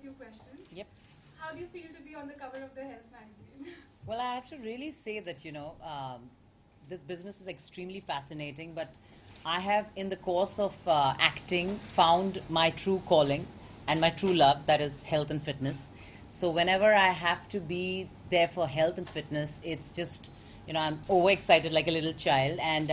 few questions. Yep. How do you feel to be on the cover of the health magazine? Well, I have to really say that, this business is extremely fascinating, but I have, in the course of acting, found my true calling and my true love, that is health and fitness. So whenever I have to be there for health and fitness, it's just, I'm overexcited like a little child. And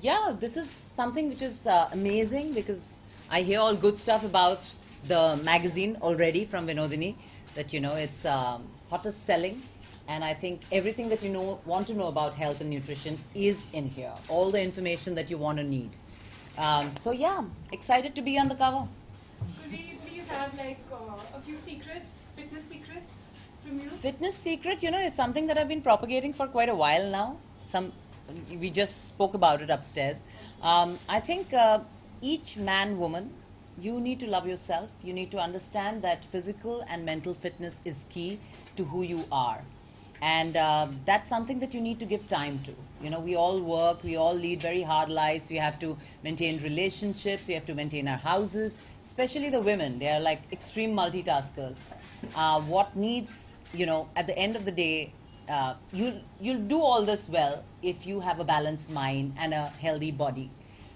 yeah, this is something which is amazing because I hear all good stuff about the magazine already from Vinodini, that, it's hottest selling. And I think everything that want to know about health and nutrition is in here. All the information that you want to need. So yeah, excited to be on the cover. Could we please have like a few secrets, fitness secrets from you? Fitness secret, is something that I've been propagating for quite a while now. We just spoke about it upstairs. I think each man, woman, you need to love yourself. You need to understand that physical and mental fitness is key to who you are. And that's something that you need to give time to. We all work, we all lead very hard lives. We have to maintain relationships, we have to maintain our houses, especially the women. They are like extreme multitaskers. What needs, at the end of the day, you'll do all this well if you have a balanced mind and a healthy body.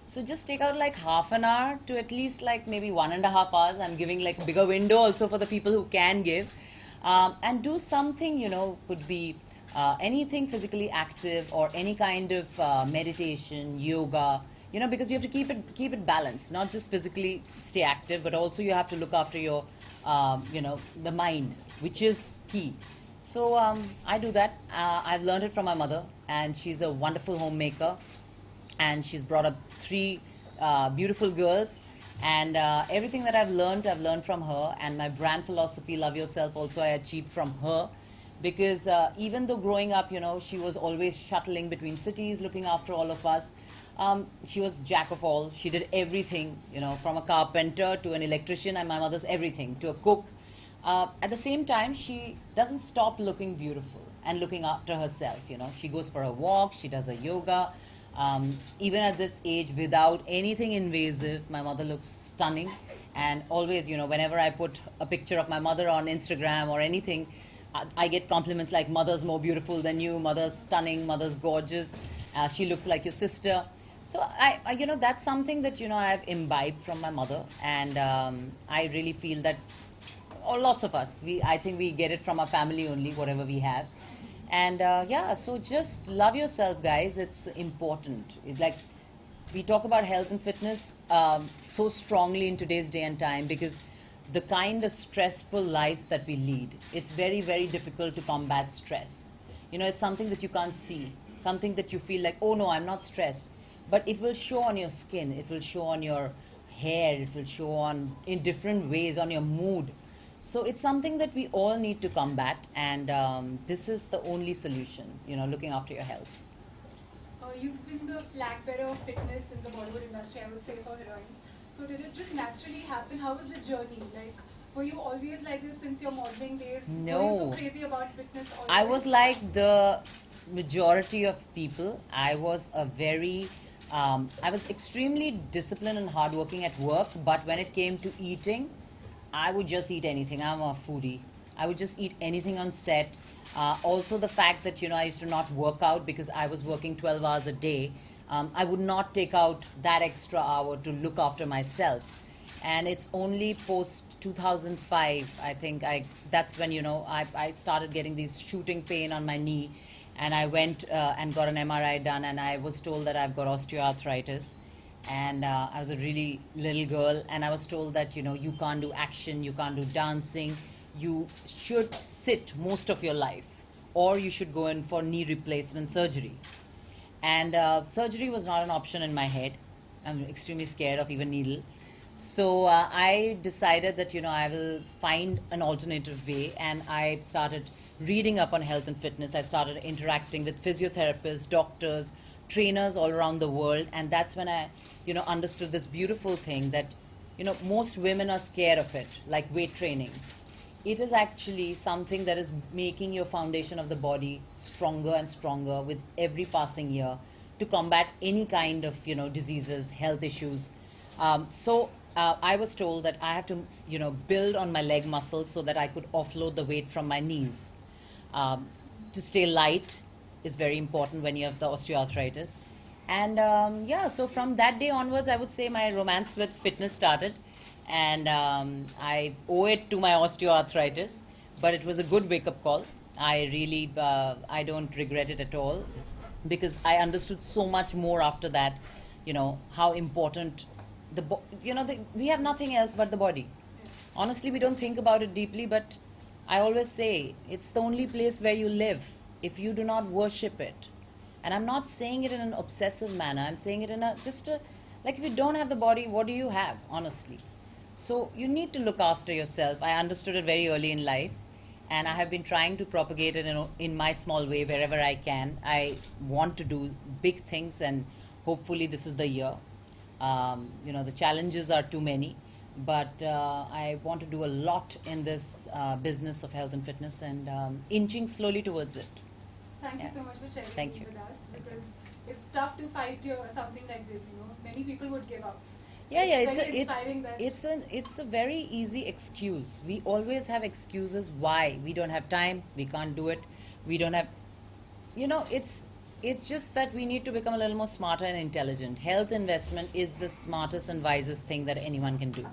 So just take out like half an hour to at least like maybe 1.5 hours. I'm giving like a bigger window also for the people who can give. And do something, could be anything physically active or any kind of meditation, yoga, because you have to keep it balanced, not just physically stay active, but also you have to look after your, the mind, which is key. So I do that. I've learned it from my mother, and she's a wonderful homemaker, and she's brought up 3 beautiful girls. And everything that I've learned from her. And my brand philosophy, love yourself, also I achieved from her. Because even though growing up, she was always shuttling between cities, looking after all of us. She was jack of all. She did everything, from a carpenter to an electrician, and my mother's everything, to a cook. At the same time, she doesn't stop looking beautiful and looking after herself. She goes for a walk, she does a yoga. Even at this age, without anything invasive, my mother looks stunning. And always, whenever I put a picture of my mother on Instagram or anything, I get compliments like, mother's more beautiful than you, mother's stunning, mother's gorgeous, she looks like your sister. So that's something that I've imbibed from my mother. And I really feel that, or lots of us, I think we get it from our family only, whatever we have. And yeah, so just love yourself, guys. It's important. It's like we talk about health and fitness so strongly in today's day and time, because the kind of stressful lives that we lead, it's very, very difficult to combat stress. It's something that you can't see, something that you feel like, oh no, I'm not stressed. But it will show on your skin, it will show on your hair, it will show on in different ways on your mood. So it's something that we all need to combat, and this is the only solution, looking after your health. You've been the flag bearer of fitness in the Bollywood industry, I would say, for heroines. So did it just naturally happen? How was the journey? Like, were you always like this since your modeling days? No. Were you so crazy about fitness always? I was like the majority of people. I was I was extremely disciplined and hardworking at work, but when it came to eating, I would just eat anything. I'm a foodie. I would just eat anything on set. Also the fact that, I used to not work out because I was working 12 hours a day. I would not take out that extra hour to look after myself. And it's only post 2005, I think, that's when, I started getting these shooting pain on my knee. And I went and got an MRI done, and I was told that I've got osteoarthritis. And I was a really little girl, and I was told that, you can't do action, you can't do dancing, you should sit most of your life, or you should go in for knee replacement surgery. And surgery was not an option in my head. I'm extremely scared of even needles. So I decided that, I will find an alternative way, and I started reading up on health and fitness. I started interacting with physiotherapists, doctors, trainers all around the world, and that's when I, understood this beautiful thing that, most women are scared of it, like weight training. It is actually something that is making your foundation of the body stronger and stronger with every passing year to combat any kind of, diseases, health issues. So I was told that I have to, build on my leg muscles so that I could offload the weight from my knees. To stay light is very important when you have the osteoarthritis. And yeah, so from that day onwards, I would say my romance with fitness started. And I owe it to my osteoarthritis, but it was a good wake-up call. I really, I don't regret it at all, because I understood so much more after that, how important we have nothing else but the body. Honestly, we don't think about it deeply, but I always say it's the only place where you live if you do not worship it. And I'm not saying it in an obsessive manner. I'm saying it in like, if you don't have the body, what do you have, honestly? So you need to look after yourself. I understood it very early in life, and I have been trying to propagate it in my small way wherever I can. I want to do big things, and hopefully this is the year. The challenges are too many, but I want to do a lot in this business of health and fitness, and inching slowly towards it. Thank you so much for sharing Thank this you. with us, because it's tough to fight something like this. Many people would give up. Yeah, It's very inspiring that it's a very easy excuse. We always have excuses why we don't have time, we can't do it, we don't have, it's just that we need to become a little more smarter and intelligent. Health investment is the smartest and wisest thing that anyone can do.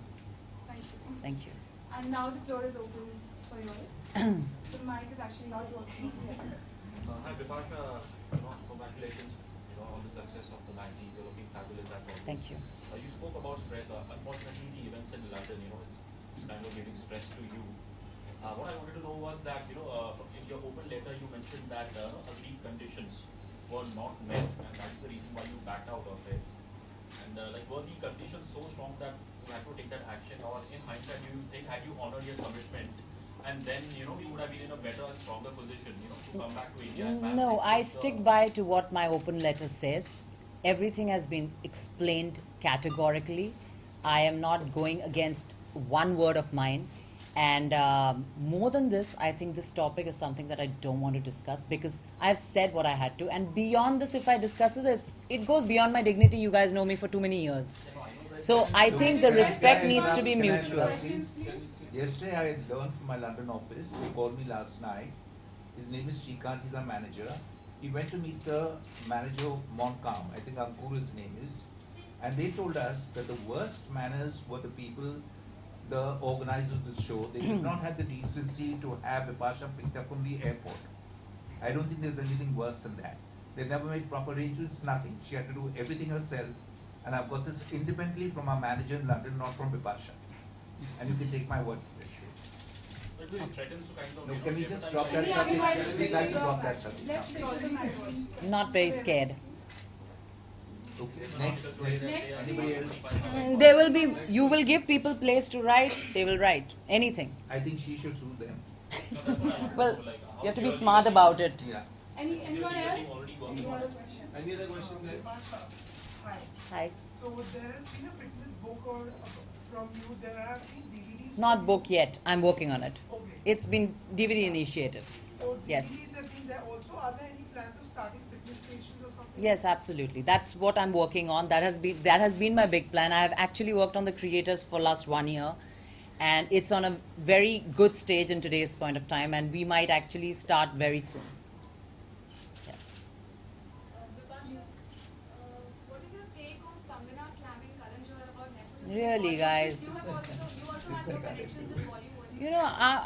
Thank you. Thank you. And now the floor is open for yours. The mic is actually not working yet. Hi, Bipasha. Congratulations, on the success of the magazine. You're looking fabulous as always. Thank you. You spoke about stress. Unfortunately, the events in London, it's kind of giving stress to you. What I wanted to know was that, in your open letter, you mentioned that agreed conditions were not met, and that is the reason why you backed out of it. And were the conditions so strong that you had to take that action, or in hindsight, do you think had you honored your commitment, and then you would have been in a better and stronger position, to come back to India? And No, I stick by to what my open letter says. Everything has been explained categorically. I am not going against one word of mine. And more than this, I think this topic is something that I don't want to discuss, because I've said what I had to. And beyond this, if I discuss it, it goes beyond my dignity. You guys know me for too many years. So I think the respect needs to be mutual. Yesterday I had learned from my London office. They called me last night. His name is Shrikant. He's our manager. He went to meet the manager of Montcalm. I think Ankur his name is. And they told us that the worst manners were the people, the organizers of the show. They did not have the decency to have Bipasha picked up from the airport. I don't think there's anything worse than that. They never made proper arrangements, nothing. She had to do everything herself. And I've got this independently from our manager in London, not from Bipasha. And you can take my word for it. But it threatens to kind of, No, can we just drop Maybe that I mean, why should subject? We'd we like to drop drop that? that subject. Let's stick to the mic. Not very scared. Okay, next. Anybody else? There will be, you will give people place to write, they will write anything. I think she should sue them. Well, you have to be smart about it. Yeah. Anyone else? Already Any other question? Any other question, guys? Hi. Hi. So there has been a fitness book or from you. There are DVDs. Not book yet. I'm working on it. Okay. It's been DVD initiatives. So Yes. DVDs have been there. Also, are there any plans of starting fitness stations or something? Yes, absolutely. That's what I'm working on. That has been my big plan. I have actually worked on the creators for last 1 year, and it's on a very good stage in today's point of time, and we might actually start very soon. Yeah. Bipasha, what is your take on Kangana slamming Karan Johar about nepotism? Really, guys. You also have no connections in Bollywood.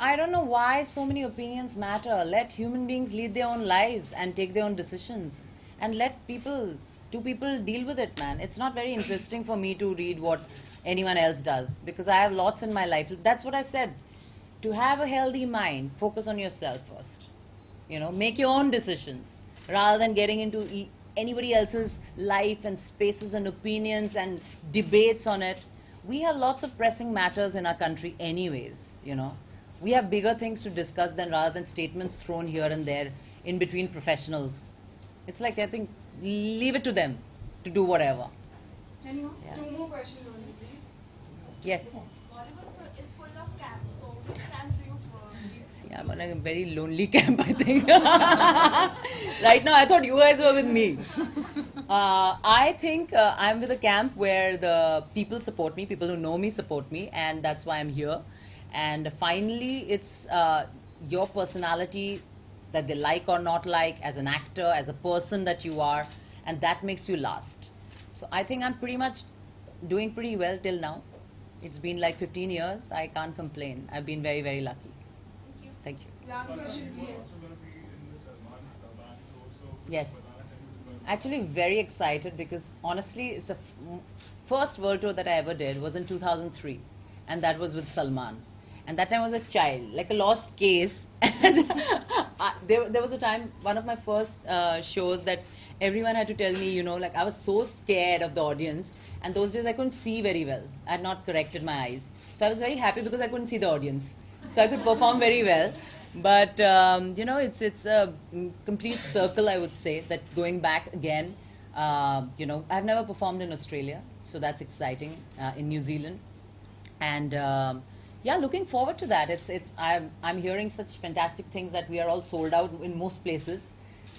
I don't know why so many opinions matter. Let human beings lead their own lives and take their own decisions. And let two people deal with it, man. It's not very interesting for me to read what anyone else does, because I have lots in my life. That's what I said. To have a healthy mind, focus on yourself first. Make your own decisions rather than getting into anybody else's life and spaces and opinions and debates on it. We have lots of pressing matters in our country anyways, We have bigger things to discuss rather than statements thrown here and there in between professionals. It's like, I think, leave it to them to do whatever. Anyone? Yeah. Two more questions only, please. Yes. Bollywood is full of camps, so which camps do you lead? See, I'm on a very lonely camp, I think. Right now, I thought you guys were with me. I think I'm with a camp where the people support me, people who know me support me, and that's why I'm here. And finally, it's your personality that they like or not like, as an actor, as a person that you are, and that makes you last. So I think I'm pretty much doing pretty well till now. It's been like 15 years. I can't complain. I've been very, very lucky. Thank you. Thank you. Last question, yes. Yes. Actually, very excited because honestly, it's the first world tour that I ever did was in 2003, and that was with Salman. And that time I was a child, like a lost case. And there was a time, one of my first shows, that everyone had to tell me, like I was so scared of the audience. And those days I couldn't see very well. I had not corrected my eyes. So I was very happy because I couldn't see the audience. So I could perform very well. But, it's a complete circle, I would say, that going back again, I've never performed in Australia. So that's exciting, in New Zealand. And, looking forward to that. I'm hearing such fantastic things that we are all sold out in most places.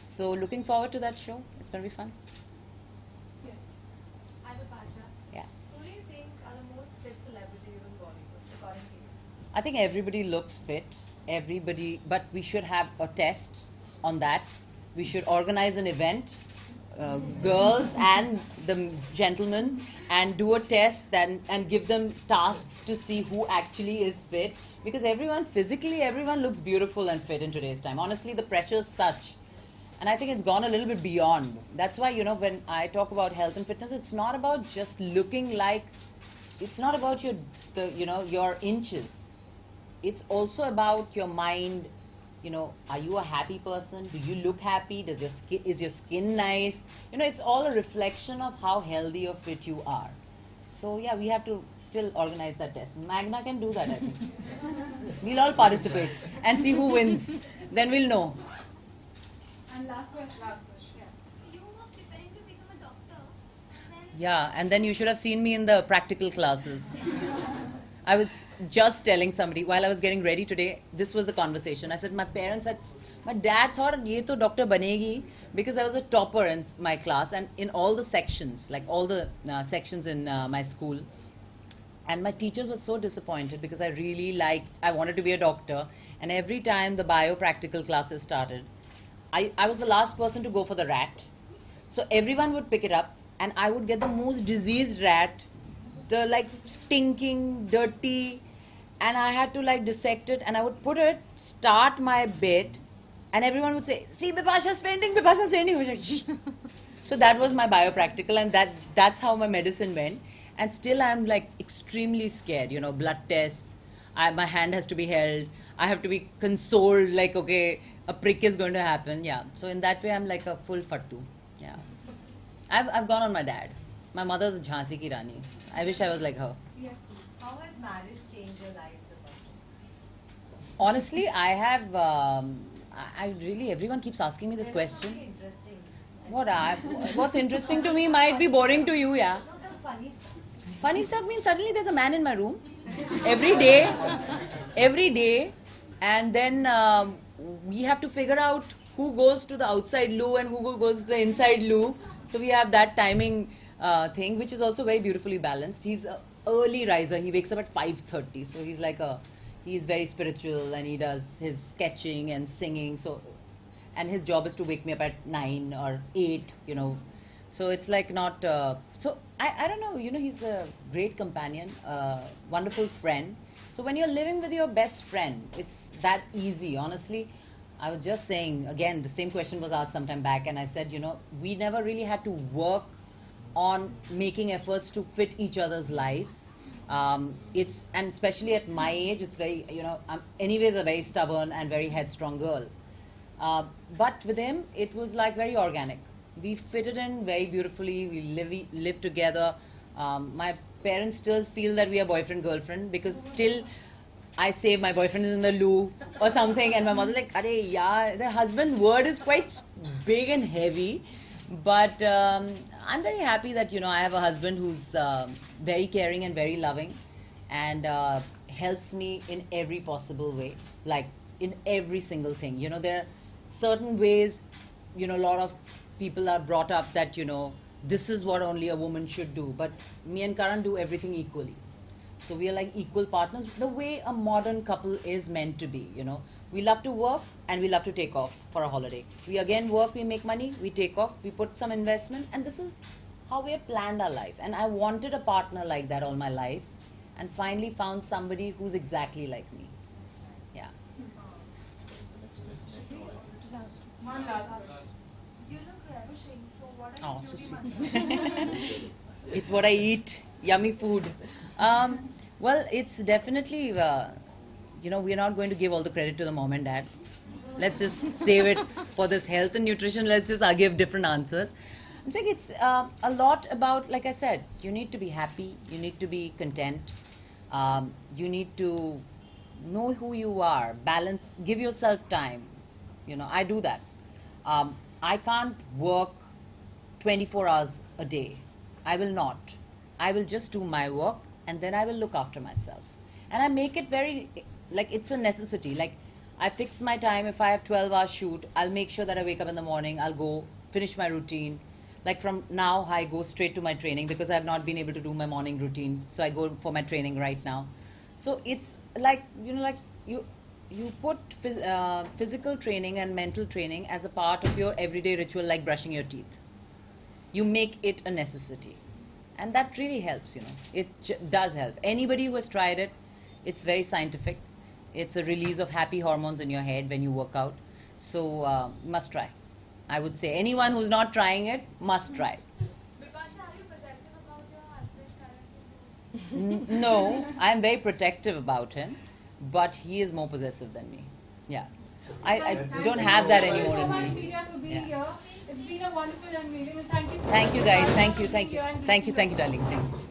So looking forward to that show. It's going to be fun. Yes. Hi, Bipasha. Yeah. Who do you think are the most fit celebrities in Bollywood, according to you? I think everybody looks fit. Everybody, but we should have a test on that. We should organize an event, girls and the gentlemen, and do a test and give them tasks to see who actually is fit. Because everyone looks beautiful and fit in today's time. Honestly, the pressure is such. And I think it's gone a little bit beyond. That's why, when I talk about health and fitness, it's not about just looking like, it's not about your inches. It's also about your mind. Are you a happy person? Do you look happy? Is your skin nice? It's all a reflection of how healthy or fit you are. So yeah, we have to still organize that test. Magna can do that, I think. We'll all participate and see who wins. Then we'll know. And last question. Yeah. You were preparing to become a doctor, and then Yeah, and then you should have seen me in the practical classes. I was just telling somebody while I was getting ready today, this was the conversation. I said, my dad thought, ye to doctor banegi, because I was a topper in my class and in all the sections, like all the sections in my school. And my teachers were so disappointed because I wanted to be a doctor. And every time the bio-practical classes started, I was the last person to go for the rat. So everyone would pick it up and I would get the most diseased rat, the stinking, dirty, and I had to dissect it and I would start my bit, and everyone would say, see, Bipasha's fainting. So that was my biopractical, and that's how my medicine went. And still I'm extremely scared, blood tests, my hand has to be held, I have to be consoled, okay, a prick is going to happen, yeah. So in that way I'm like a full fattu, yeah. I've gone on my dad. My mother's Jhansi ki Rani. I wish I was like her. Yes, please. How has marriage changed your life, Bipasha? Honestly, I have, everyone keeps asking me this question. Something interesting. What's interesting to me might be boring to you, yeah. No, some funny stuff. Funny stuff means suddenly there's a man in my room every day, and then we have to figure out who goes to the outside loo and who goes to the inside loo. So we have that timing thing, which is also very beautifully balanced. He's an early riser. He wakes up at 5:30, so he's very spiritual and he does his sketching and singing. So, and his job is to wake me up at 9 or 8. So it's not. So I don't know. He's a great companion, wonderful friend. So when you're living with your best friend, it's that easy. Honestly, I was just saying again. The same question was asked sometime back, and I said, we never really had to work on making efforts to fit each other's lives. And especially at my age, it's very, I'm anyways a very stubborn and very headstrong girl. But with him, it was very organic. We fitted in very beautifully. We live together. My parents still feel that we are boyfriend-girlfriend because still I say my boyfriend is in the loo or something, and my mother's like, "Arey yaar," the husband word is quite big and heavy. But I'm very happy that I have a husband who's very caring and very loving, and helps me in every possible way, in every single thing. There are certain ways, a lot of people are brought up that this is what only a woman should do. But me and Karan do everything equally. So we are like equal partners, the way a modern couple is meant to be, you know. We love to work and we love to take off for a holiday. We again work, we make money, we take off, we put some investment, and this is how we have planned our lives. And I wanted a partner like that all my life, and finally found somebody who's exactly like me. Yeah. One last. You look ravishing. So what Oh, are your so beauty mantras? It's what I eat, yummy food. Well, it's definitely, you know, we're not going to give all the credit to the mom and dad. Let's just save it for this health and nutrition. Let's just give different answers. I'm saying it's a lot about, like I said, you need to be happy, you need to be content, you need to know who you are, balance, give yourself time. You know, I do that. I can't work 24 hours a day. I will not. I will just do my work and then I will look after myself. And I make it very, like it's a necessity. Like I fix my time. If I have 12-hour shoot, I'll make sure that I wake up in the morning, I'll go finish my routine. Like from now, I go straight to my training because I have not been able to do my morning routine. So I go for my training right now. So it's like, you know, like you put physical training and mental training as a part of your everyday ritual, like brushing your teeth. You make it a necessity. And that really helps, you know. It does help. Anybody who has tried it, it's very scientific. It's a release of happy hormones in your head when you work out. So must try. I would say anyone who's not trying it must try. Bipasha, are you possessive about your husband, Karan? No, I'm very protective about him, but he is more possessive than me. Yeah. I don't have that anymore so in much, me. Media, for being Yeah. here. It's been a wonderful unveiling, and thank you so much. Thank you guys. Thank you. for Thank you. being here and Thank you. blessing Thank you, darling. Thank you.